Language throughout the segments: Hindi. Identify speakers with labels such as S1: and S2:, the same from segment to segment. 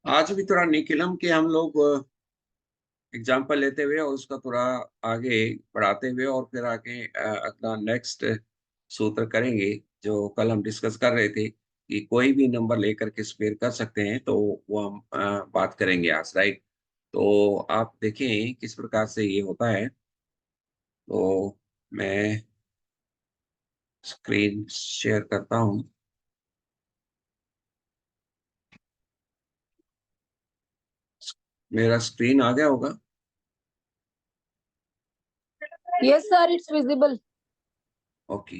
S1: आज भी थोड़ा निकिलम के हम लोग एग्जाम्पल लेते हुए और उसका थोड़ा आगे बढ़ाते हुए और फिर आगे अपना नेक्स्ट सूत्र करेंगे। जो कल हम डिस्कस कर रहे थे कि कोई भी नंबर लेकर के स्क्वेयर कर सकते हैं, तो वो हम बात करेंगे आज, राइट। तो आप देखें किस प्रकार से ये होता है। तो मैं स्क्रीन शेयर करता हूँ। मेरा स्क्रीन आ गया होगा।
S2: Yes, sir, it's visible.
S1: Okay.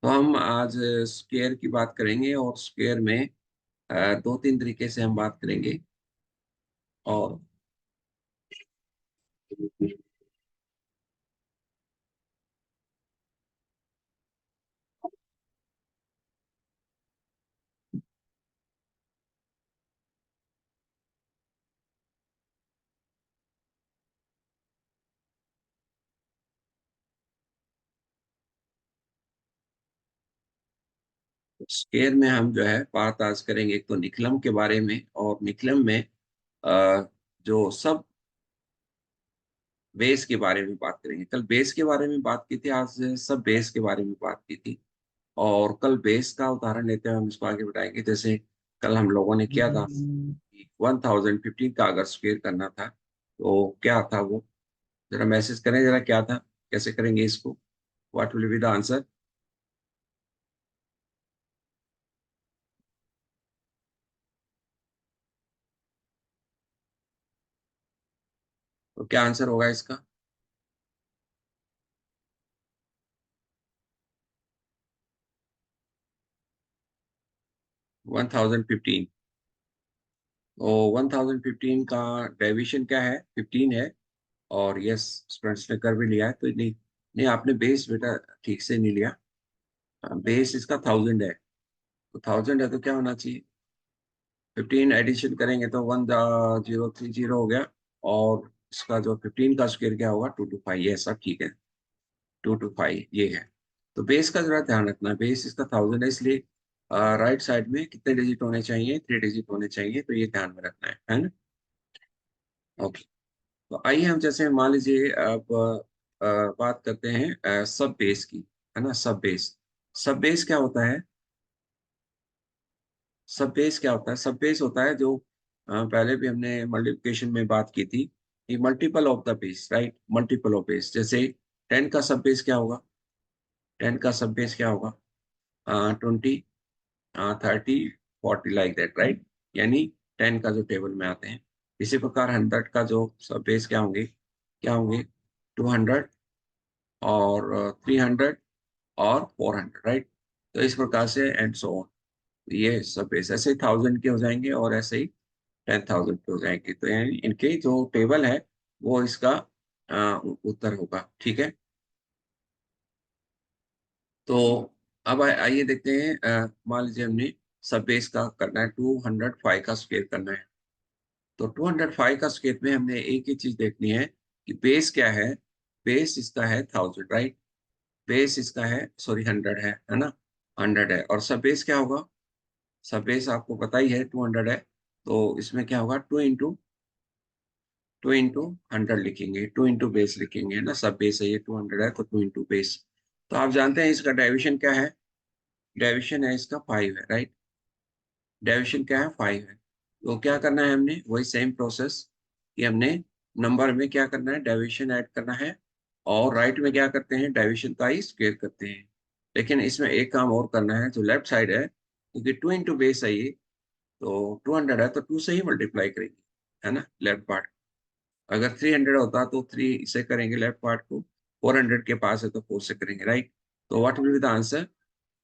S1: तो हम आज स्क्वेयर की बात करेंगे और स्क्वेयर में दो तीन तरीके से हम बात करेंगे। और स्क्वेयर में हम जो है बात आज करेंगे एक तो निकलम के बारे में, और निकलम में जो सब बेस के बारे में बात करेंगे। कल बेस के बारे में बात की थी, आज सब बेस के बारे में बात की थी। और कल बेस का उदाहरण लेते हुए हम इसको आगे बढ़ाएंगे। जैसे कल हम लोगों ने किया था कि 1015 का अगर स्क्वेयर करना था तो क्या था वो, जरा मैसेज करें जरा, क्या था, कैसे करेंगे इसको, what will be the answer. तो क्या आंसर होगा इसका? 1015। तो 1015 का डेविएशन क्या है? 15 है। और यस, स्टूडेंट्स ने कर भी लिया है। तो नहीं, नहीं आपने बेस बेटा ठीक से नहीं लिया। बेस इसका 1000 है। तो 1000 है तो क्या होना चाहिए? 15 एडिशन करेंगे तो 1030 हो गया। और इसका जो 15 का स्क्वायर क्या होगा? 225। ये सब ठीक है, 225 ये है। तो बेस का जरा ध्यान रखना, बेस इसका 1000 है, इसलिए राइट साइड में कितने डिजिट होने चाहिए? 3 डिजिट होने चाहिए। तो ये ध्यान में रखना है ना। ओके। तो आइए हम जैसे मान लीजिए अब बात करते हैं सब बेस की, है ना। सब बेस, सब बेस क्या होता है? सब बेस क्या होता है? सब बेस होता है जो पहले भी हमने मल्टीप्लिकेशन में बात की थी कि multiple of the base, right. Multiple of base, जैसे 10 का सब बेस क्या होगा? 10 का सब बेस क्या होगा? 20, 30, 40, लाइक दैट, राइट। यानी 10 का जो टेबल में आते हैं। इसी प्रकार 100 का जो सब बेस क्या होंगे? क्या होंगे? 200 और 300 और 400, राइट। तो इस प्रकार से एंड सो ऑन। ये सब बेस ऐसे ही 1000 के हो जाएंगे और ऐसे ही 10,000 पे हो जाएंगे। तो यानी इनके जो टेबल है वो इसका उत्तर होगा, ठीक है। तो अब आइए देखते हैं। मान लीजिए हमने सब बेस का करना है, 205 का स्क्वायर करना है। तो 205 का स्क्वायर में हमने एक ही चीज देखनी है कि बेस क्या है। बेस इसका है 1000, राइट। बेस इसका है, सॉरी, 100 है ना। 100 है और सब बेस क्या होगा? सब बेस आपको पता ही है 200 है। तो इसमें क्या होगा? 2 इंटू 100 लिखेंगे, 2 इंटू बेस लिखेंगे, है ना। सब बेस है, ये 200 है तो 2 इंटू बेस। तो आप जानते हैं इसका डेविएशन क्या है? डेविएशन है इसका 5 है, राइट। डेविएशन क्या है? 5 है। तो क्या करना है हमने? वही सेम प्रोसेस कि हमने नंबर में क्या करना है? डेविएशन ऐड करना है। और राइट में क्या करते हैं? डेविएशन का ही स्क्वायर करते हैं। लेकिन इसमें एक काम और करना है, जो लेफ्ट साइड है, क्योंकि 2 इंटू बेस है ये, तो 200 है तो 2 से ही मल्टीप्लाई करेंगे, है ना, लेफ्ट पार्ट। अगर 300 होता तो 3 से करेंगे लेफ्ट पार्ट को, 400 के पास है तो 4 से करेंगे, राइट। तो what will be the answer?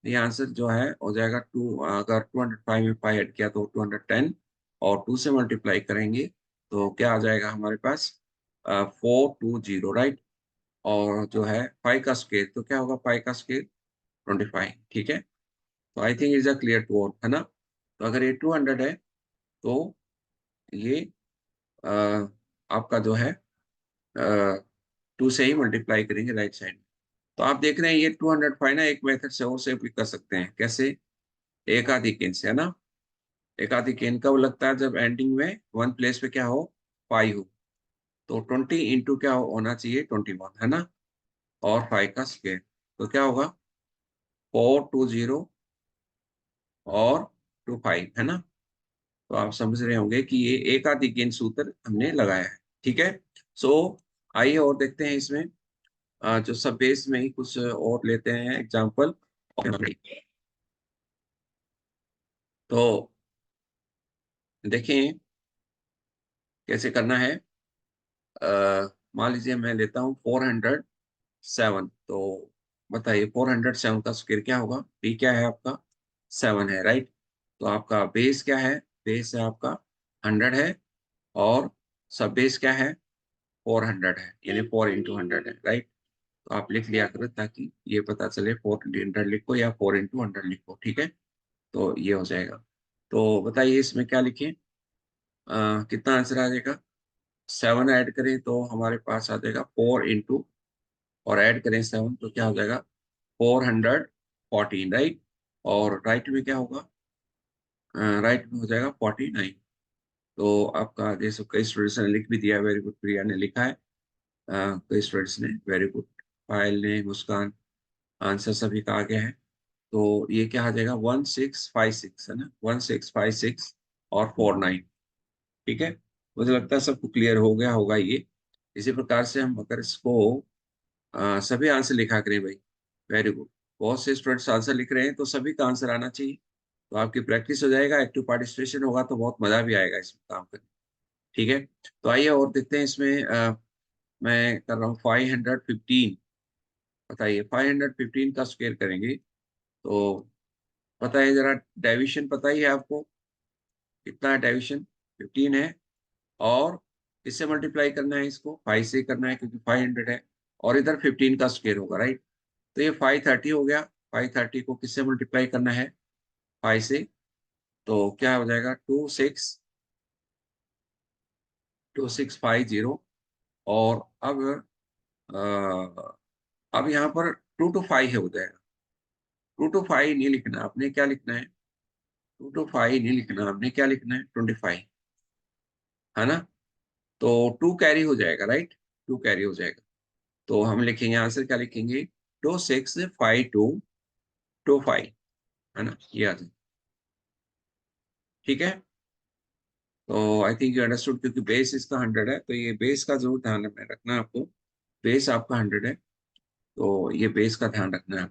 S1: ये आंसर जो है हो जाएगा 2। अगर 205 में 5 ऐड किया तो 210, और 2 से मल्टीप्लाई करेंगे तो क्या आ जाएगा हमारे पास? 420, राइट। और जो है 5 का स्क्वायर, तो क्या होगा 5 का स्क्वायर? 25, ठीक है। तो I think is a clear to all, है ना। तो अगर ये 200 है तो ये आपका जो है 2 से ही मल्टीप्लाई करेंगे राइट साइड। तो आप देख रहे हैं ये 205 ना एक मेथड से और से भी कर सकते हैं। कैसे? एक आधी केन से, है ना। एक आधी केन कब लगता है? जब एंडिंग में वन प्लेस पे क्या हो? 5 हो। तो 20 इंटू क्या होना चाहिए? 21, है ना। और 5 का स्क्वायर, तो क्या होगा? 420 और 25, है ना। तो आप समझ रहे होंगे कि ये एक आधी गेंद सूत्र हमने लगाया है। ठीक है। सो आइए और देखते हैं इसमें जो सब बेस में ही कुछ और लेते हैं एग्जांपल। तो देखें कैसे करना है। मान लीजिए मैं लेता हूँ 407। तो बताइए 407 का स्क्वायर क्या होगा? डी क्या है आपका? 7 है, राइट। तो आपका बेस क्या है? बेस है आपका 100 है, और सब बेस क्या है? 400 है, यानी 4 into 100 है, राइट। तो आप लिख लिया करो ताकि ये पता चले 4 into 100 लिखो या 4 into 100 लिखो। ठीक है। तो ये हो जाएगा। तो बताइए इसमें क्या लिखें? कितना आंसर आ जाएगा? 7 ऐड करें तो हमारे पास आ जाएगा 4 into, और ऐड करें 7 तो क्या हो जाएगा? 414, राइट। और राइट में क्या होगा? राइट में हो जाएगा 49। तो आपका जैसे कई स्टूडेंट्स ने लिख भी दिया, वेरी गुड। प्रिया ने लिखा है, कई स्टूडेंट्स ने, वेरी गुड। पायल ने, मुस्कान, आंसर सभी का आ गया है। तो ये क्या आ जाएगा? 1656, है ना। 1656 और 49। ठीक है। मुझे लगता है सबको क्लियर हो गया होगा ये। इसी प्रकार से हम अगर इसको सभी आंसर लिखा करें भाई। Very good. बहुत से स्टूडेंट्स आंसर लिख रहे हैं तो सभी का आंसर आना चाहिए। तो आपकी प्रैक्टिस हो जाएगा, एक्टिव पार्टिसिपेशन होगा, तो बहुत मजा भी आएगा इसमें काम करने। ठीक है। तो आइए और देखते हैं इसमें। मैं कर रहा हूँ 515। बताइए 515 का स्क्वायर करेंगे तो पता है जरा, डेविएशन पता ही है आपको। कितना है डेविएशन? 15 है। और किससे मल्टीप्लाई करना है? इसको 5 से करना है क्योंकि 500 है। और इधर 15 का स्क्वायर होगा, राइट। तो ये 530 हो गया। 530 को किससे मल्टीप्लाई करना है? 5 से। तो क्या हो जाएगा? 2650। और अब यहाँ पर 2 to 5 है, हो जाएगा। 2 to 5 नहीं लिखना आपने, क्या लिखना है? 2 to 5 नहीं लिखना आपने, क्या लिखना है? 25, है ना। तो 2 कैरी हो जाएगा, राइट। 2 कैरी हो जाएगा। तो हम लिखेंगे आंसर, क्या लिखेंगे? 265225, है ना। ये आ जाए। ठीक है। तो आई थिंक यू अंडरस्टूड, क्योंकि बेस इसका 100 है तो ये बेस का जरूर ध्यान में रखना है आपको। बेस आपका 100 है, तो ये बेस का ध्यान रखना है।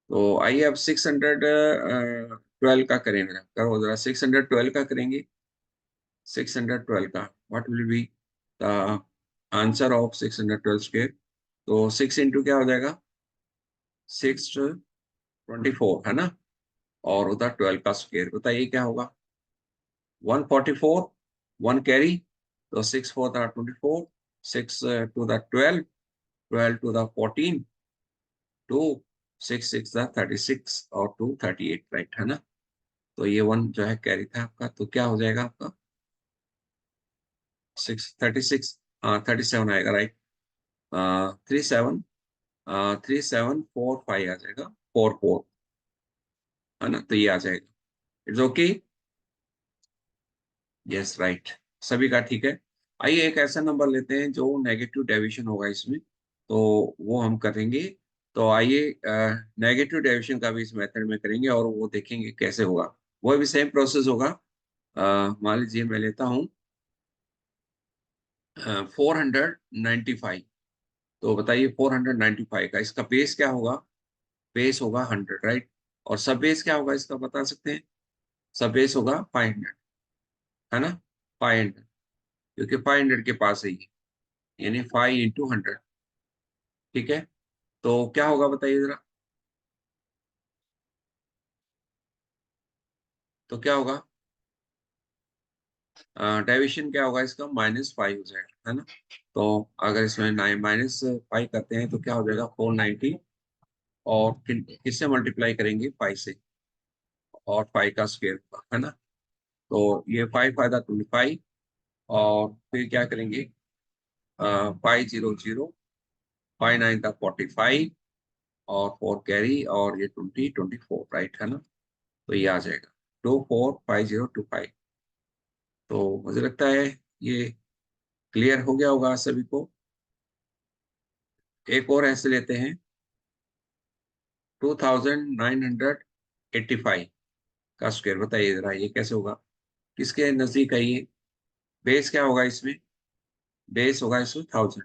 S1: तो आइए अब 612 का करें। मेरा करो जरा, 612 का करेंगे। 612 का what will be the answer of 612 square? तो 6 इंटू क्या हो जाएगा? 624, है ना। और उधर 12 का स्क्वायर, बताइए क्या होगा? 144, 1 कैरी। तो 6 4 the 24, 6 to the 12, 12 to the 14, 2, 6 6 the 36, और 2 38, राइट, है ना। तो ये 1 जो है कैरी था आपका, तो क्या हो जाएगा आपका? 636, हाँ 37 आएगा, राइट। 37, 3745 आ जाएगा, 44, है ना। तो ये आ जाएगा। It's okay. Yes, right. सभी का ठीक है। आइए एक ऐसा नंबर लेते हैं जो नेगेटिव डेविएशन होगा इसमें, तो वो हम करेंगे। तो आइए नेगेटिव डेविएशन का भी इस मेथड में करेंगे और वो देखेंगे कैसे होगा। वो भी सेम प्रोसेस होगा। मान लीजिए मैं लेता हूँ 495। तो बताइए 495 का इसका बेस क्या होगा? बेस होगा 100, राइट। और सब बेस क्या होगा इसका, बता सकते हैं? सब बेस होगा 500, है ना। 500, क्योंकि 500 के पास है ये, यानी 5 into 100। ठीक है। तो क्या होगा बताइए जरा? तो क्या होगा? डेविएशन क्या होगा इसका? -5 हो जाएगा, है ना। तो अगर इसमें -5 करते हैं तो क्या हो जाएगा? 490। और किससे मल्टीप्लाई करेंगे? 5 से। और 5 का स्क्वायर होगा, है ना। तो ये 5 फायदा 25। और फिर क्या करेंगे? 500 5 9 का 45 और 4 कैरी और ये 20 24, राइट है ना। तो ये आ जाएगा 245025। तो मुझे लगता है ये क्लियर हो गया होगा सभी को। एक और ऐसे लेते हैं 2985 का स्क्वायर। बताइए जरा ये कैसे होगा, किसके नजदीक है ये। बेस क्या होगा इसमें, बेस होगा इसमें 1000।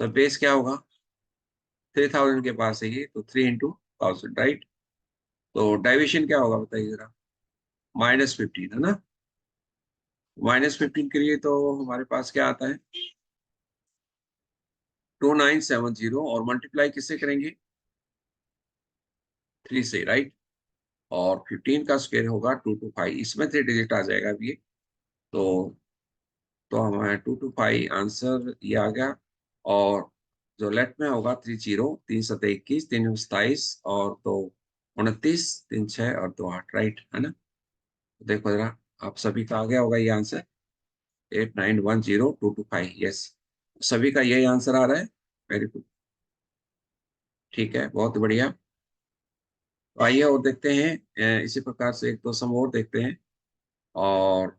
S1: तो बेस क्या होगा, 3000 के पास है ये, तो 3 into 1000, राइट। तो डाइविशन क्या होगा बताइए जरा, -15 है ना। -15 के लिए तो हमारे पास क्या आता है 2970, और मल्टीप्लाई किससे करेंगे 3 से, राइट। और 15 का स्क्वायर होगा 225, इसमें 3 डिजिट आ जाएगा अब ये। तो हमारे 225 आंसर ये आ गया। और जो लेफ्ट में होगा 30, 3 7 21, 3 27 और 2 29, 3 6 और 2 8, राइट है ना। तो देखो जरा आप सभी का आ गया होगा ये आंसर 8910,225। यस, सभी का यही आंसर आ रहा है। वेरी गुड, ठीक है, बहुत बढ़िया। तो आइए और देखते हैं, इसी प्रकार से एक दो सम और देखते हैं। और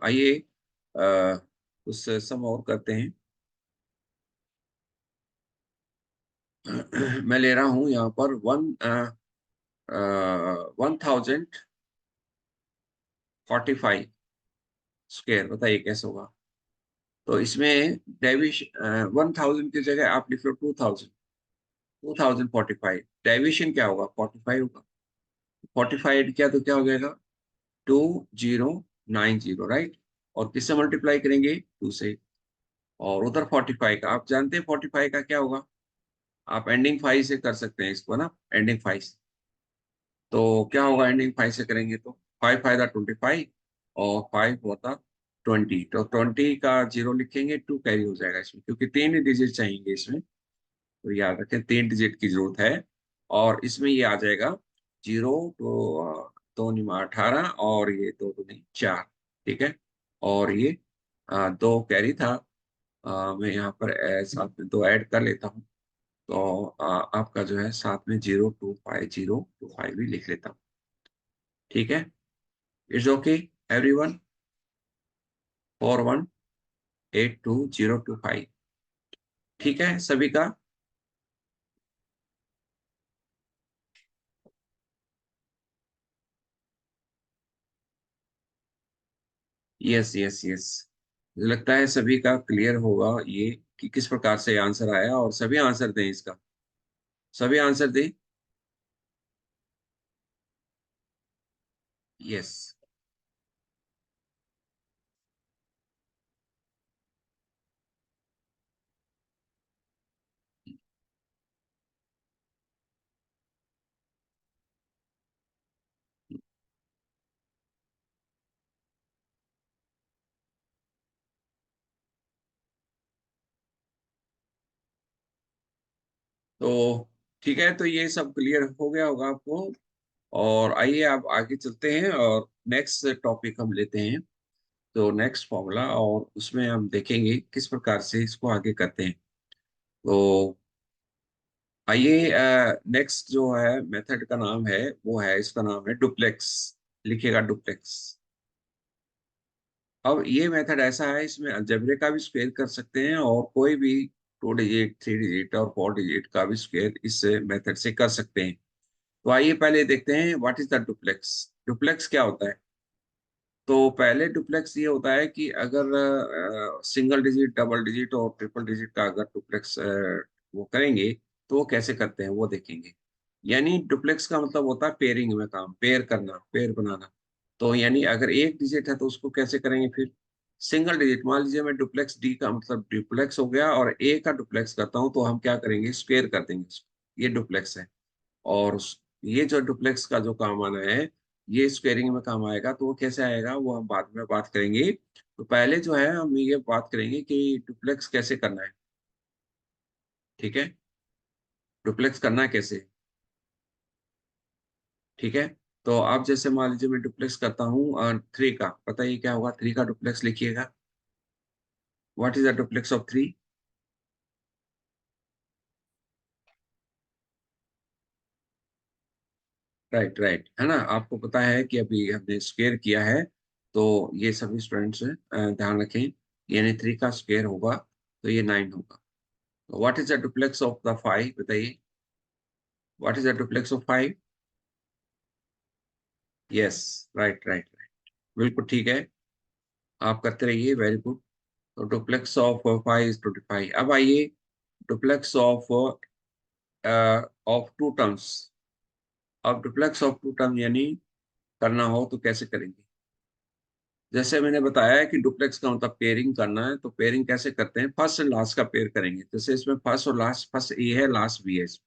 S1: आइए कुछ सम और करते हैं। मैं ले रहा हूं यहाँ पर 1045 स्क्वायर। बताइए कैसे होगा। तो इसमें डेविशन 1000 की जगह आप लिख लो 2000, 2045। डेविशन क्या होगा 45 होगा। 45 क्या तो क्या हो जाएगा 2090, राइट। और किससे मल्टीप्लाई करेंगे 2 से। और उधर 45 का आप जानते हैं 45 का क्या होगा, आप एंडिंग 5 से कर सकते हैं इसको ना, एंडिंग 5 से। तो क्या होगा एंडिंग 5 से करेंगे तो 5 फाइव 25 और 5 होता 20। तो 20 का 0 लिखेंगे, 2 कैरी हो जाएगा इसमें, क्योंकि 3 डिजिट चाहिए इसमें। तो याद रखें 3 डिजिट की जरूरत है। और इसमें ये आ जाएगा 0 तो 2 9 18 और ये 2 2 4, ठीक है। और ये 2 कैरी था। मैं यहाँ पर साथ में 2 ऐड कर लेता हूँ। तो आपका जो है साथ में 025 भी लिख लेता हूँ, ठीक है। इट्स ओके एवरीवन, 4182 025, ठीक है सभी का। यस यस यस, मुझे लगता है सभी का क्लियर होगा ये कि किस प्रकार से आंसर आया। और सभी आंसर दें इसका, सभी आंसर दें। यस, तो ठीक है, तो ये सब क्लियर हो गया होगा आपको। और आइए आप आगे चलते हैं और नेक्स्ट टॉपिक हम लेते हैं। तो नेक्स्ट फॉर्मूला, और उसमें हम देखेंगे किस प्रकार से इसको आगे करते हैं। तो आइए नेक्स्ट जो है मेथड का नाम है, वो है, इसका नाम है डुप्लेक्स। लिखिएगा डुप्लेक्स। अब ये मेथड ऐसा है, इसमें अलजेब्रे का भी स्क्वायर कर सकते हैं और कोई भी 2 डिजिट 3 डिजिट और 4 डिजिट का भी स्क्वायर इस मेथड से कर सकते हैं। तो आइए पहले देखते हैं what is the duplex. Duplex क्या होता है। तो पहले डुप्लेक्स ये होता है कि अगर सिंगल डिजिट डबल डिजिट और ट्रिपल डिजिट का अगर डुप्लेक्स वो करेंगे, तो वो कैसे करते हैं वो देखेंगे। यानी डुप्लेक्स का मतलब होता है पेयरिंग में काम, पेयर करना, पेयर बनाना। तो यानी अगर एक डिजिट है तो उसको कैसे करेंगे फिर सिंगल डिजिट। मान लीजिए मैं डुप्लेक्स डी का मतलब डुप्लेक्स हो गया और ए का डुप्लेक्स करता हूँ, तो हम क्या करेंगे स्क्वेयर कर देंगे इसको। ये डुप्लेक्स है। और ये जो डुप्लेक्स का जो काम आना है, ये स्क्वेयरिंग में काम आएगा। तो वो कैसे आएगा वो हम बाद में बात करेंगे। तो पहले जो है हम ये बात करेंगे कि डुप्लेक्स कैसे करना है, ठीक है। डुप्लेक्स करना कैसे। ठीक है। तो अब जैसे मान लीजिए मैं डुप्लेक्स करता हूँ 3 का, बताइए क्या होगा 3 का डुप्लेक्स लिखिएगा। What is the duplex of 3? Right right, है ना। आपको पता है कि अभी हमने स्क्वायर किया है, तो ये सभी स्टूडेंट्स ध्यान रखें, यानी 3 का स्क्वायर होगा तो ये 9 होगा। What is the duplex of the 5, बताइए। What is the duplex of 5? Yes, right right right, बिल्कुल ठीक है। आप करते रहिए, वेरी गुड। तो डुप्लेक्स ऑफ 5 इज 25। अब आइए डुप्लेक्स ऑफ टू टर्म्स। अब डुप्लेक्स ऑफ टू टर्म यानी करना हो तो कैसे करेंगे? जैसे मैंने बताया है कि डुप्लेक्स का मतलब पेयरिंग करना है, तो पेयरिंग कैसे करते हैं, फर्स्ट एंड लास्ट का पेयर करेंगे। जैसे इसमें फर्स्ट और लास्ट, फर्स्ट ए है लास्ट बी है इसमें।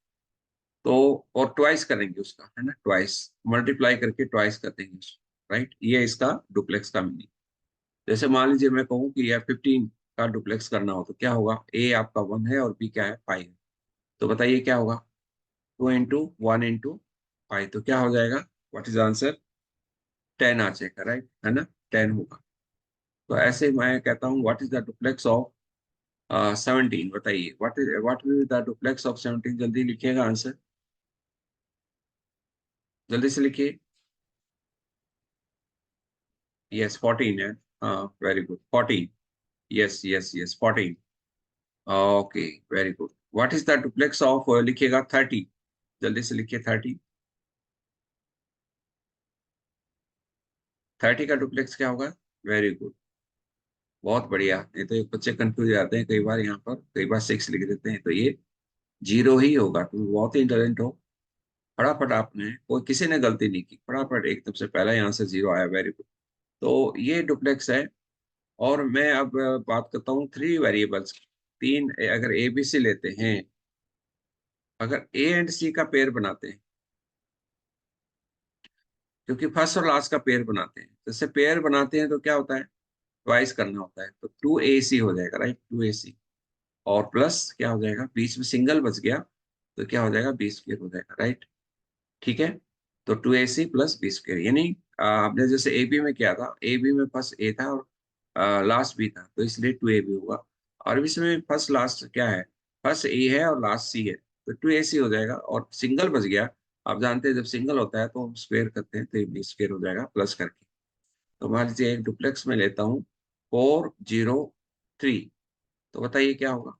S1: तो और ट्वाइस करेंगे उसका, है ना, ट्वाइस मल्टीप्लाई करके ट्वाइस कर देंगे उसको, राइट। ये इसका डुप्लेक्स का मीनिंग। जैसे मान लीजिए मैं कहूँ कि यह 15 का डुप्लेक्स करना हो तो क्या होगा, ए आपका 1 है और बी क्या है, 5 है। तो बताइए क्या होगा, 2 into 1 into 5, तो क्या हो जाएगा, व्हाट इज आंसर, 10 आ जाएगा, राइट, है ना, 10 होगा। तो ऐसे मैं कहता हूँ what is the duplex of 17, बताइए what will the duplex of 17, जल्दी लिखिएगा आंसर, जल्दी से लिखिए। यस 14 है। हाँ very good, 14। Yes yes yes 14। Okay, very good. What is the duplex of, लिखिएगा 30, जल्दी से लिखिए 30। 30 का डुप्लेक्स क्या होगा, वेरी गुड, बहुत बढ़िया। नहीं तो ये बच्चे कंफ्यूज हो जाते हैं कई बार, यहाँ पर कई बार 6 लिख देते हैं, तो ये 0 ही होगा। तुम बहुत ही इंटेलिजेंट हो, फटाफट आपने, कोई किसी ने गलती नहीं की, फटाफट एकदम से पहला यहाँ से 0 आया, वेरी गुड। तो ये डुप्लेक्स है। और मैं अब बात करता हूँ 3 वेरिएबल्स की। तीन, अगर ए बी सी लेते हैं, अगर ए एंड सी का पेयर बनाते हैं, क्योंकि फर्स्ट और लास्ट का पेयर बनाते हैं, जैसे पेयर बनाते हैं तो क्या होता है, ट्वाइस करना होता है, तो 2ac हो जाएगा, राइट, 2ac। और प्लस क्या हो जाएगा, बीच में सिंगल बच गया तो क्या हो जाएगा, बी स्क्वायर हो जाएगा, राइट। ठीक है। तो 2ac प्लस बी स्क्वायर, यानी आपने जैसे ए बी में किया था, ए बी में फर्स्ट ए था और लास्ट बी था, तो इसलिए 2ab होगा। और इसमें फर्स्ट लास्ट क्या है, फर्स्ट ए है और लास्ट सी है, तो 2ac हो जाएगा। और सिंगल बच गया, आप जानते हैं जब सिंगल होता है तो हम स्क्वायर करते हैं, तो ये बी स्क्वायर हो जाएगा प्लस करके। तो मान लीजिए एक डुप्लेक्स में लेता हूँ 403, तो बताइए क्या होगा।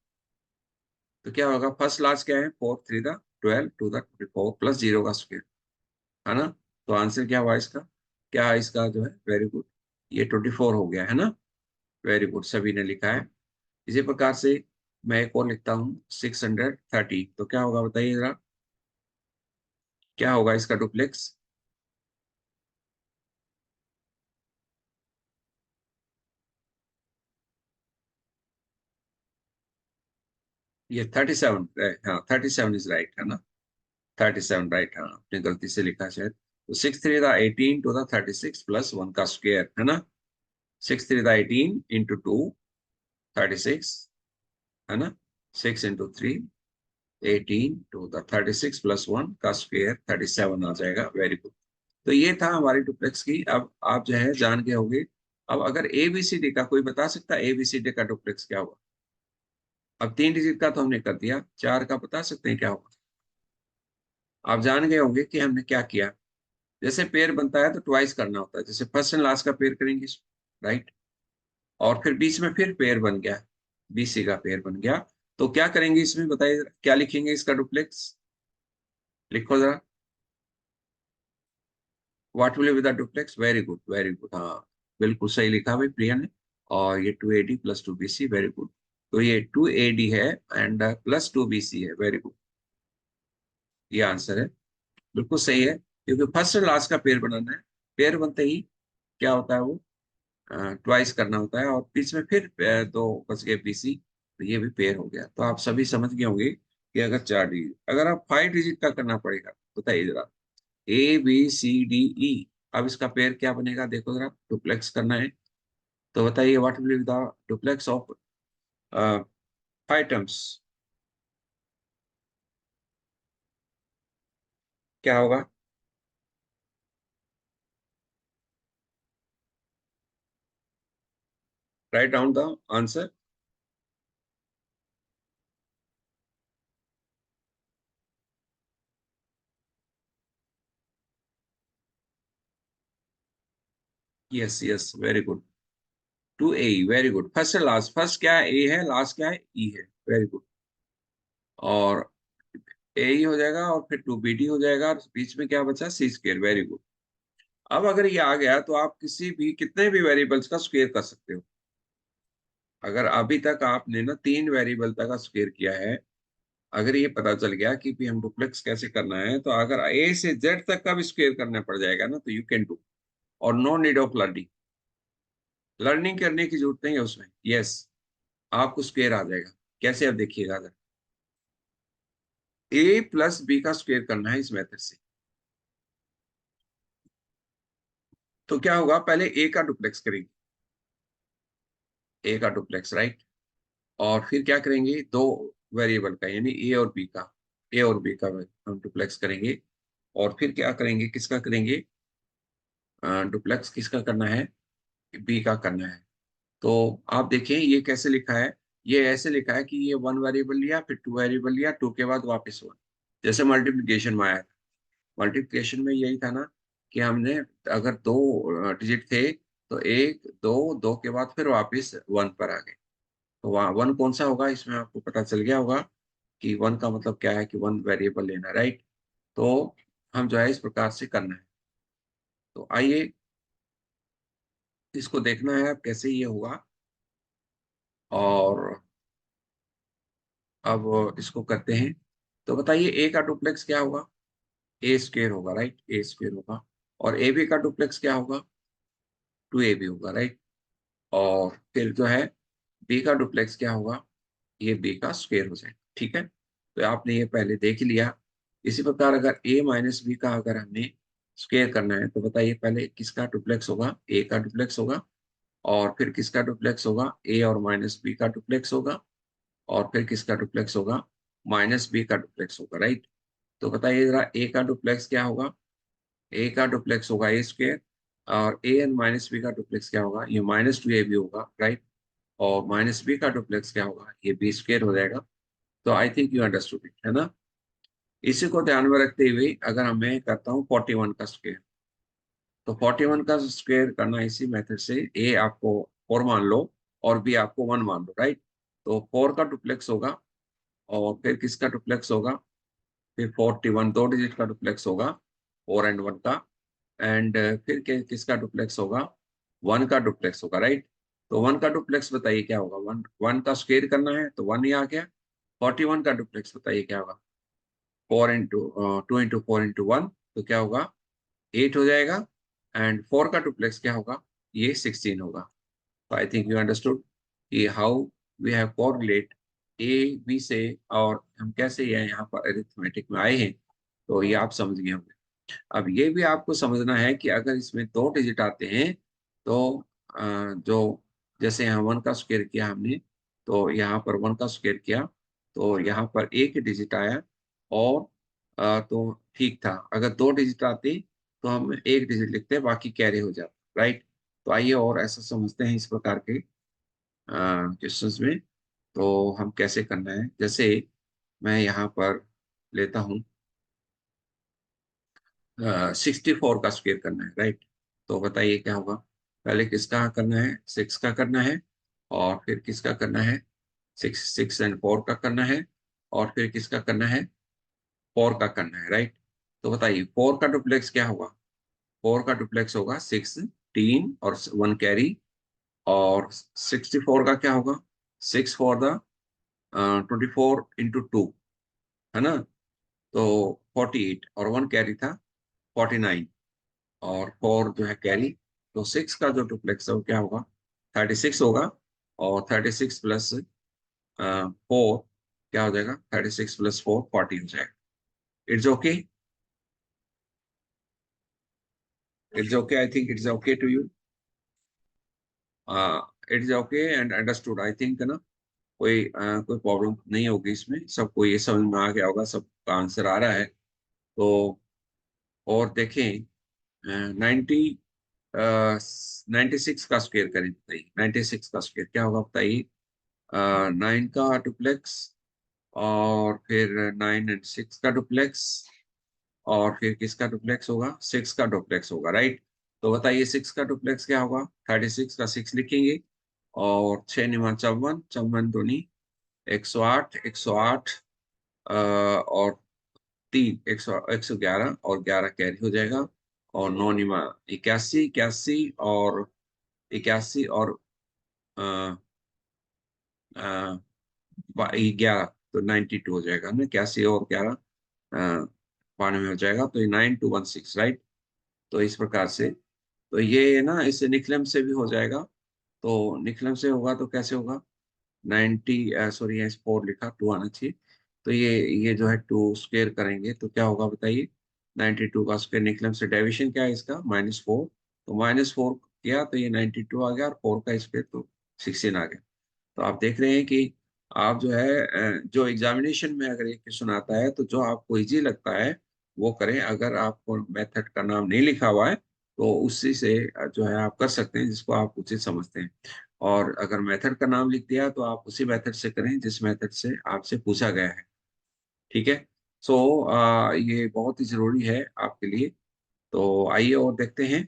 S1: तो क्या होगा, फर्स्ट लास्ट क्या है, 4 3 द 12 टू द 24 प्लस 0 का स्क्वायर, है ना। तो आंसर क्या हुआ इसका, क्या है इसका जो है, वेरी गुड, ये 24 हो गया, है ना। वेरी गुड, सभी ने लिखा है। इसी प्रकार से मैं एक और लिखता हूँ 630, तो क्या होगा बताइए जरा, क्या होगा इसका डुप्लेक्स। ये 37, हाँ 37 इज राइट, है ना। 37 राइट, हाँ आपने गलती से लिखा शायद। तो 6 3 18 टू द 36 प्लस 1 का स्क्वायर, है ना। 6 3 18 इंटू 2 36, है ना। 6 into 3 18 टू द 36 प्लस 1 का स्क्वायर 37 आ जाएगा, वेरी गुड। तो ये था हमारी डुप्लेक्स की। अब आप जो है जान गए होंगे। अब अगर एबीसीडी का कोई बता सकता है, एबीसीडी का डुप्लेक्स क्या होगा। अब 3 डिजिट का तो हमने कर दिया, 4 का बता सकते हैं क्या होगा। आप जान गए होंगे कि हमने क्या किया। जैसे पेयर बनता है तो ट्वाइस करना होता है, जैसे फर्स्ट एंड लास्ट का पेयर करेंगे, राइट। और फिर बीच में फिर पेयर बन गया, बीसी का पेयर बन गया, तो क्या करेंगे इसमें, बताइए जरा, क्या लिखेंगे इसका डुप्लेक्स, लिखो जरा। What will be the duplex, very good very good, हाँ बिल्कुल सही लिखा भाई प्रिया ने। और ये 2ad plus 2bc, very good. तो ये 2ad है एंड प्लस 2bc है, वेरी गुड, ये आंसर है, बिल्कुल सही है। क्योंकि फर्स्ट और लास्ट का पेयर बनाना है, पेयर बनते ही क्या होता है, वो ट्वाइस करना होता है, और बीच में फिर दो बच गए बीसी, तो ये भी पेयर हो गया। तो आप सभी समझ गए होंगे कि अगर 4 डिजिट, अगर आप 5 डिजिट का करना पड़ेगा, बताइए जरा, ABCDE, अब इसका पेयर क्या बनेगा, देखो जरा, डुप्लेक्स करना है। तो बताइए what will be the duplex of 5 terms, क्या होगा। Right down the answer. Yes yes, very good. To A, very good. First से लास्ट, फर्स्ट क्या है? ए है, लास्ट क्या है? ई है। Very good. और ए ही हो जाएगा और फिर टू बी डी हो जाएगा, और बीच में क्या बचा? सी स्क्वायर। Very good. अब अगर ये आ गया तो आप किसी भी कितने भी वेरिएबल्स का स्क्वायर कर सकते हो। अगर अभी तक आपने ना 3 वेरिएबल तक का स्क्वायर किया है, अगर ये पता चल गया कि भी हम डुप्लेक्स कैसे करना है, तो अगर ए से जेड तक का भी स्क्वायर करना पड़ जाएगा ना, तो यू कैन डू। और no need of learning, learning करने की जरूरत नहीं है उसमें। यस, आपको स्क्वायर आ जाएगा। कैसे? अब देखिएगा, अगर ए प्लस बी का स्क्वायर करना है इस मेथड से, तो क्या होगा? पहले ए का डुप्लेक्स करेंगे, ए का डुप्लेक्स, राइट। और फिर क्या करेंगे? दो वेरिएबल का, यानी ए और बी का, ए और बी का हम डुप्लेक्स करेंगे। और फिर क्या करेंगे? किसका करेंगे? डुप्लेक्स किसका करना है? बी का करना है। तो आप देखें ये कैसे लिखा है। ये ऐसे लिखा है कि ये 1 वेरिएबल लिया, फिर 2 वेरिएबल लिया, 2 के बाद वापस 1। जैसे मल्टीप्लिकेशन में आया था। मल्टीप्लिकेशन में यही था ना, कि हमने अगर 2 डिजिट थे, तो 1 2 2 के बाद फिर वापस 1 पर आ गए। तो वहाँ 1 कौन सा होगा? इसमें आपको पता चल गया होगा कि 1 का मतलब क्या है, कि 1 वेरिएबल लेना, राइट। तो हम जो है इस प्रकार से करना है। तो आइए इसको देखना है अब कैसे ये होगा। और अब इसको करते हैं। तो बताइए ए का डुप्लेक्स क्या होगा? ए स्क्वेयर होगा, राइट। ए स्क्वेयर होगा। और ए बी का डुप्लेक्स क्या होगा? 2ab होगा, राइट। और फिर जो है बी का डुप्लेक्स क्या होगा? ये बी का स्क्वेयर हो जाएगा, ठीक है। तो आपने ये पहले देख लिया। इसी प्रकार अगर ए माइनस बी का अगर हमने स्क्वेयर करना है, तो बताइए पहले किसका डुप्लेक्स होगा? ए का डुप्लेक्स होगा। और फिर किसका डुप्लेक्स होगा? ए और माइनस बी का डुप्लेक्स होगा। और फिर किसका डुप्लेक्स होगा? माइनस बी का डुप्लेक्स होगा, राइट। तो बताइए जरा ए का डुप्लेक्स क्या होगा? ए का डुप्लेक्स होगा ए स्क्वेयर। और ए एंड माइनस बी का डुप्लेक्स क्या होगा? ये -2ab होगा, राइट। और माइनस बी का डुप्लेक्स क्या होगा? ये बी स्क्वेयर हो जाएगा। तो I think you understood it, है ना। इसी को ध्यान में रखते हुए अगर मैं करता हूँ 41 का स्क्वेयर, तो 41 का स्क्वेयर करना इसी मेथड से, ए आपको 4 मान लो और बी आपको 1 मान लो, राइट। तो 4 का डुप्लेक्स होगा। और फिर किसका डुप्लेक्स होगा? फिर 41 2 डिजिट का डुप्लेक्स होगा, 4 और 1 का। एंड फिर किसका डुप्लेक्स होगा? 1 का डुप्लेक्स होगा, राइट। तो 1 का डुप्लेक्स बताइए क्या होगा? 1 1 का स्क्वेयर करना है तो 1 ही आ गया। 41 का डुप्लेक्स बताइए क्या होगा? 2 इंटू 4 इंटू 1, तो क्या होगा? 8 हो जाएगा। एंड 4 का डुप्लेक्स क्या होगा? ये 16 होगा। तो आई थिंक यू अंडरस्टूड कि how we have correlate A B से, और हम कैसे ये यहाँ पर अरिथमेटिक में आए हैं। तो ये आप समझ गए होंगे। अब ये भी आपको समझना है कि अगर इसमें 2 डिजिट आते हैं, तो जो जैसे यहाँ 1 का स्क्वायर किया हमने, तो यहाँ पर 1 का स्क्वायर किया, तो यहाँ पर एक ही डिजिट आया। और तो ठीक था। अगर 2 डिजिट आते तो हम एक डिजिट लिखते, बाकी कैरी हो जाता, राइट। तो आइए और ऐसा समझते हैं इस प्रकार के क्वेश्चंस में। तो हम कैसे करना है, जैसे मैं यहाँ पर लेता हूँ 64 का स्क्वायर करना है, राइट। तो बताइए क्या होगा? पहले किसका करना है? 6 का करना है। और फिर किसका करना है? 6 6 एंड 4 का करना है। और फिर किसका करना है? 4 का करना है, राइट। तो बताइए 4 का डुप्लेक्स क्या होगा? 4 का डुप्लेक्स होगा 16 और 1 कैरी। और 64 का क्या होगा? 6 4 द 24 इंटू 2, है ना। तो 48 और 1 कैरी था 49। और 4 जो है कैरी। तो 6 का जो डुप्लेक्स है वो क्या होगा? 36 होगा। और 36 प्लस 4 क्या हो जाएगा? 36 प्लस 4 40 हो जाएगा। It's okay, it's okay, I think it's okay to you. It's okay and understood, I think ना। कोई प्रॉब्लम नहीं होगी इसमें, सबको ये समझ में आ गया होगा, सबका आंसर आ रहा है। तो और देखें 90 96 का स्क्वायर करें, बताइए 96 का स्क्वायर क्या होगा बताइए। 9 का डुप्लेक्स, और फिर 9 एंड 6 का डुप्लेक्स, और फिर किसका डुप्लेक्स होगा, 6 का डुप्लेक्स होगा, राइट। तो बताइए 6 का डुप्लेक्स क्या होगा, 36 का 6 लिखेंगे, और 6 निमा 54, 54 दूनी 108, 108 और 3 111, और 11 कैरी हो जाएगा, और 9 निमा 81, 81 और 81 और 11, तो 92 हो जाएगा ना, 81 और 11 92 हो जाएगा, तो ये 9216, राइट। तो इस प्रकार से, तो ये ना इसे निकलम से भी हो जाएगा। तो निकलम से होगा तो कैसे होगा, 90, सॉरी यहाँ 4 लिखा, 2 आना चाहिए। तो ये जो है 2 स्क्वायर करेंगे तो क्या होगा बताइए, 92 का स्क्वायर निकलम से, डेविएशन क्या है इसका, -4। तो -4 किया तो ये 92 आ गया, और 4 का स्क्वायर तो 16 आ गया। तो आप देख रहे हैं कि आप जो है जो एग्जामिनेशन में अगर ये क्वेश्चन आता है तो जो आपको इजी लगता है वो करें। अगर आपको मेथड का नाम नहीं लिखा हुआ है तो उसी से जो है आप कर सकते हैं जिसको आप उचित समझते हैं। और अगर मेथड का नाम लिख दिया तो आप उसी मेथड से करें जिस मेथड से आपसे पूछा गया है, ठीक है। सो ये बहुत ही जरूरी है आपके लिए। तो आइए और देखते हैं।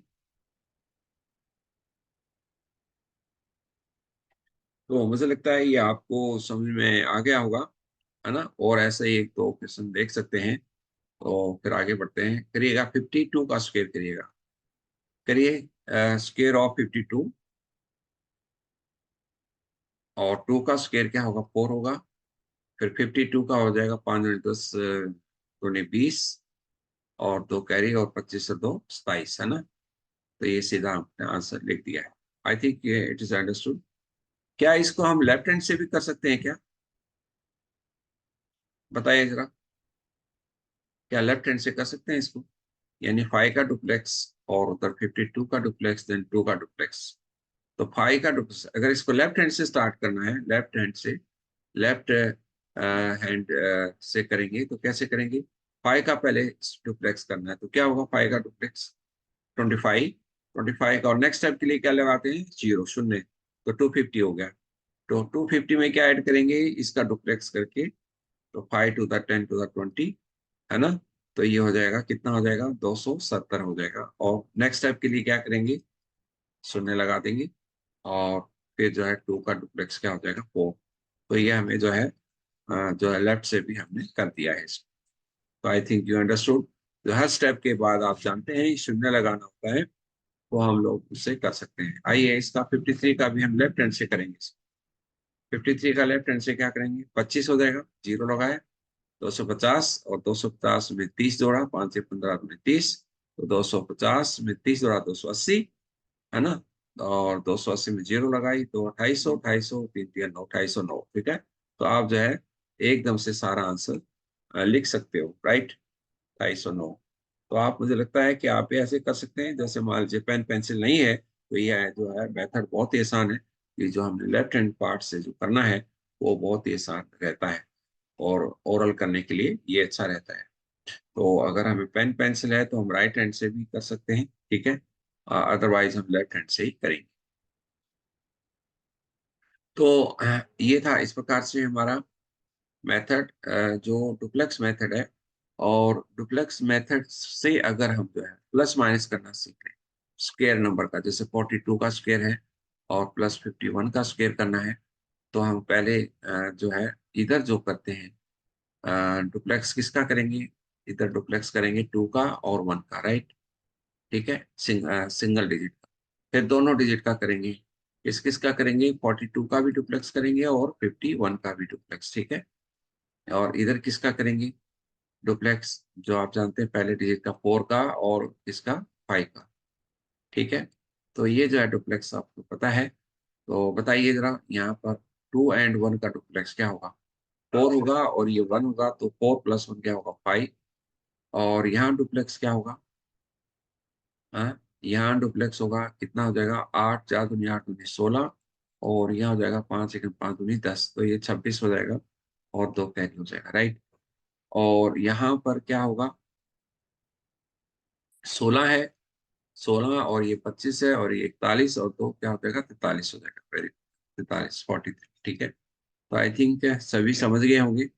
S1: तो मुझे लगता है ये आपको समझ में आ गया होगा, है ना। और ऐसे ही एक दो क्वेश्चन देख सकते हैं। तो फिर आगे बढ़ते हैं, करिएगा 52 का स्क्वायर करिएगा, करिए स्क्वायर ऑफ 52, और 2 का स्क्वायर क्या होगा, 4 होगा। फिर 52 का हो जाएगा 5 और 10 दूनी 20, और 2 कैरी, और 25 और 2 27, है ना। तो ये सीधा हमने आंसर लिख दिया है। आई थिंक ये इट इज अंडरस्टूड। क्या इसको हम लेफ्ट हैंड से भी कर सकते हैं क्या, बताइए जरा। क्या लेफ्ट हैंड से कर सकते हैं इसको, यानी 5 का डुप्लेक्स और उधर 52 का डुप्लेक्स, देन 2 का डुप्लेक्स। तो 5 का डुप्लेक्स अगर इसको लेफ्ट हैंड से स्टार्ट करना है, लेफ्ट हैंड से, लेफ्ट हैंड से करेंगे तो कैसे करेंगे, 5 का पहले डुप्लेक्स करना है तो क्या होगा, 5 का डुप्लेक्स 25, 25 का, और नेक्स्ट स्टेप के लिए क्या लगाते हैं, 0 शून्य, तो 250 हो गया। तो 250 में क्या ऐड करेंगे, इसका डुप्लेक्स करके, तो 5 टू द 10 टू द 20, है ना। तो ये हो जाएगा, कितना हो जाएगा, 270 हो जाएगा। और नेक्स्ट स्टेप के लिए क्या करेंगे, शून्य लगा देंगे, और फिर जो है 2 का डुप्लेक्स क्या हो जाएगा, 4। तो ये हमें जो है लेफ्ट से भी हमने कर दिया है इसको। तो आई थिंक यू अंडरस्टूड। जो हर स्टेप के बाद आप जानते हैं शून्य लगाना होता है, वो हम लोग उससे कर सकते हैं। आइए इसका 53 का भी हम लेफ्ट हैंड से करेंगे। 53 का लेफ्ट हैंड से क्या करेंगे, 25 हो जाएगा, 0 लगाया, 250, और 250 में 30 जोड़ा, 5 से 15 में 30, तो 250 में 30 जोड़ा 280, है ना। और 280 में 0 लगाई तो 2800, 2800, 3 3 9, 2809, ठीक है। तो आप जो है एकदम से सारा आंसर लिख सकते हो, राइट, 2809। तो आप, मुझे लगता है कि आप भी ऐसे कर सकते हैं। जैसे मान लीजिए पेन पेंसिल नहीं है तो ये है जो है मेथड बहुत ही आसान है। ये जो हमने लेफ्ट हैंड पार्ट से जो करना है वो बहुत ही आसान रहता है, और ओरल करने के लिए ये अच्छा रहता है। तो अगर हमें पेन पेंसिल है तो हम राइट हैंड से भी कर सकते हैं, ठीक है। अदरवाइज हम लेफ्ट हैंड से ही करेंगे। तो ये था इस प्रकार से हमारा मेथड, जो डुप्लेक्स मेथड है। और डुप्लेक्स मेथड से अगर हम जो है प्लस माइनस करना सीख लें, स्क्वायर नंबर का, जैसे 42 का स्क्वायर है और प्लस 51 का स्क्वायर करना है, तो हम पहले जो है इधर जो करते हैं डुप्लेक्स किसका करेंगे, इधर डुप्लेक्स करेंगे 2 का और 1 का, राइट, ठीक है, सिंगल डिजिट का। फिर दोनों डिजिट का करेंगे, किस किस का करेंगे, 42 का भी डुप्लेक्स करेंगे और 51 का भी डुप्लेक्स, ठीक है। और इधर किसका करेंगे डुप्लेक्स, जो आप जानते हैं पहले डिजिट का 4 का और इसका 5 का, ठीक है। तो ये जो है डुप्लेक्स आपको पता है। तो बताइए जरा यहाँ पर 2 एंड 1 का डुप्लेक्स क्या होगा, 4 होगा और ये 1 होगा, तो 4 प्लस 1 क्या होगा, 5। और यहाँ डुप्लेक्स क्या होगा, हाँ, यहाँ डुप्लेक्स होगा, कितना हो जाएगा, 8 4 दूनी 8 दूनी 16, और यहाँ हो जाएगा 5 1 5 दूनी 10, तो ये 26 हो जाएगा, और 2 कैरी हो जाएगा, राइट। और यहाँ पर क्या होगा, 16 है, 16 और ये 25 है और ये 41 और तो क्या हो जाएगा 43 हो जाएगा। वेरी 43 43। ठीक है, तो आई थिंक सभी समझ गए होंगे।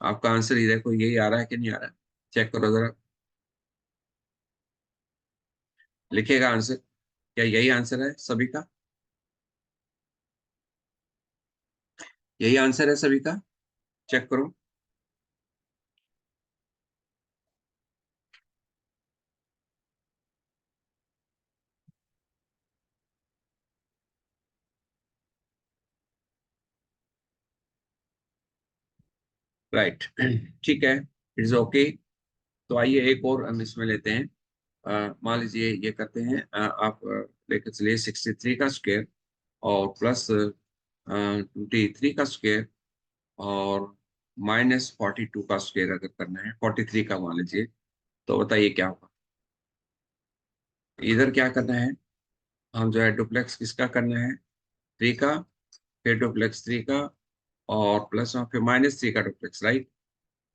S1: आपका आंसर ये देखो यही आ रहा है कि नहीं आ रहा है, चेक करो जरा, लिखिएगा आंसर। क्या यही आंसर है सभी का? यही आंसर है सभी का, चेक करो। राइट ठीक है, इट्स ओके। तो आइए एक और हम इसमें लेते हैं। मान लीजिए ये करते हैं, आप लेकर चलिए 63 का स्क्वायर और प्लस 23 का स्क्वायर और माइनस 42 का स्क्वायर अगर करना है, 43 का मान लीजिए, तो बताइए क्या होगा। इधर क्या करना है, हम जो है डुप्लेक्स किसका करना है, 3 का, फिर डुप्लेक्स 3 का और प्लस और फिर माइनस 3 का डुप्लेक्स, राइट।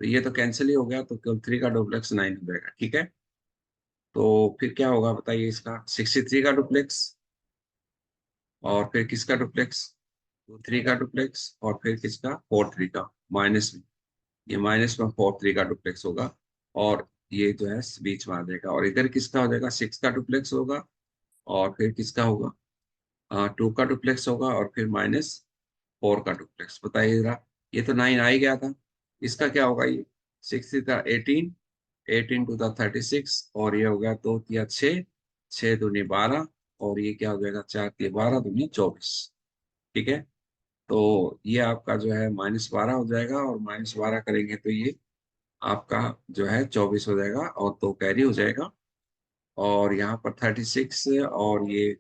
S1: तो ये तो कैंसिल ही हो गया, तो केवल 3 का डुप्लेक्स 9 हो जाएगा। ठीक है, तो फिर क्या होगा बताइए, इसका 63 का डुप्लेक्स और फिर किसका डुप्लेक्स, 3 का डुप्लेक्स और फिर किसका 4 3 का, माइनस में, ये माइनस में 4 3 का डुप्लेक्स होगा और ये जो है बीच में आ जाएगा। और इधर किसका हो जाएगा, 6 का डुप्लेक्स होगा और फिर किसका होगा, 2 का डुप्लेक्स होगा और फिर -4 का डुप्लेक्स। बताइए जरा, ये तो 9 आ ही गया था, इसका क्या होगा, ये 6 था 18, 18 टू था 36 और ये हो गया 2 तिया 6, 6 दूनी 12 और ये क्या हो जाएगा, 4 तिया 12 दूनी 24। ठीक है, तो ये आपका जो है -12 हो जाएगा और -12 करेंगे तो ये आपका जो है 24 हो जाएगा और तो कैरी हो जाएगा। और यहाँ पर 36 और ये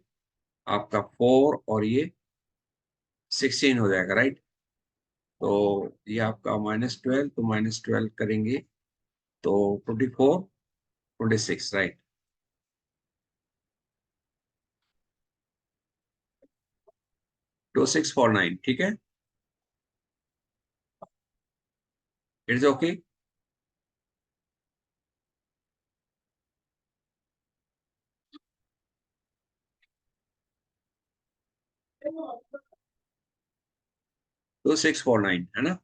S1: आपका 4 और ये 16 हो जाएगा, राइट। तो ये आपका -12, तो -12 करेंगे तो 24 26, राइट। 2649, ठीक है, इट्स ओके। तो 2649 है ना।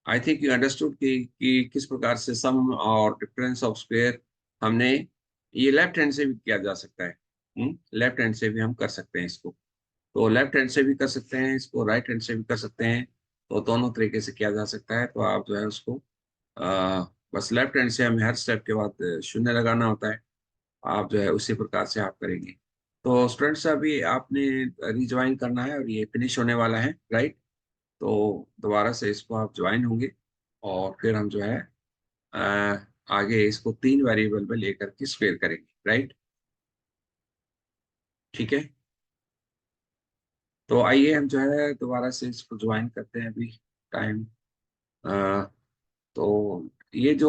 S1: आई थिंक यू अंडरस्टूड कि किस प्रकार से सम और डिफरेंस ऑफ स्क्वायर हमने, ये लेफ्ट हैंड से भी किया जा सकता है। लेफ्ट हैंड से भी हम कर सकते हैं इसको, तो लेफ्ट हैंड से भी कर सकते हैं इसको, राइट हैंड से भी कर सकते हैं। तो दोनों तरीके से किया जा सकता है। तो आप जो है उसको आ, बस लेफ्ट हैंड से हमें हर स्टेप के बाद शून्य लगाना होता है। आप जो है उसी प्रकार से आप करेंगे। तो स्टूडेंट्स अभी आपने रिज्वाइन करना है और ये फिनिश होने वाला है, राइट। तो दोबारा से इसको आप ज्वाइन होंगे और फिर हम जो है अ, आगे इसको 3 वेरिएबल में लेकर के स्क्वेयर करेंगे, राइट। ठीक है, तो आइए हम जो है दोबारा से इसको ज्वाइन करते हैं अभी टाइम। तो ये जो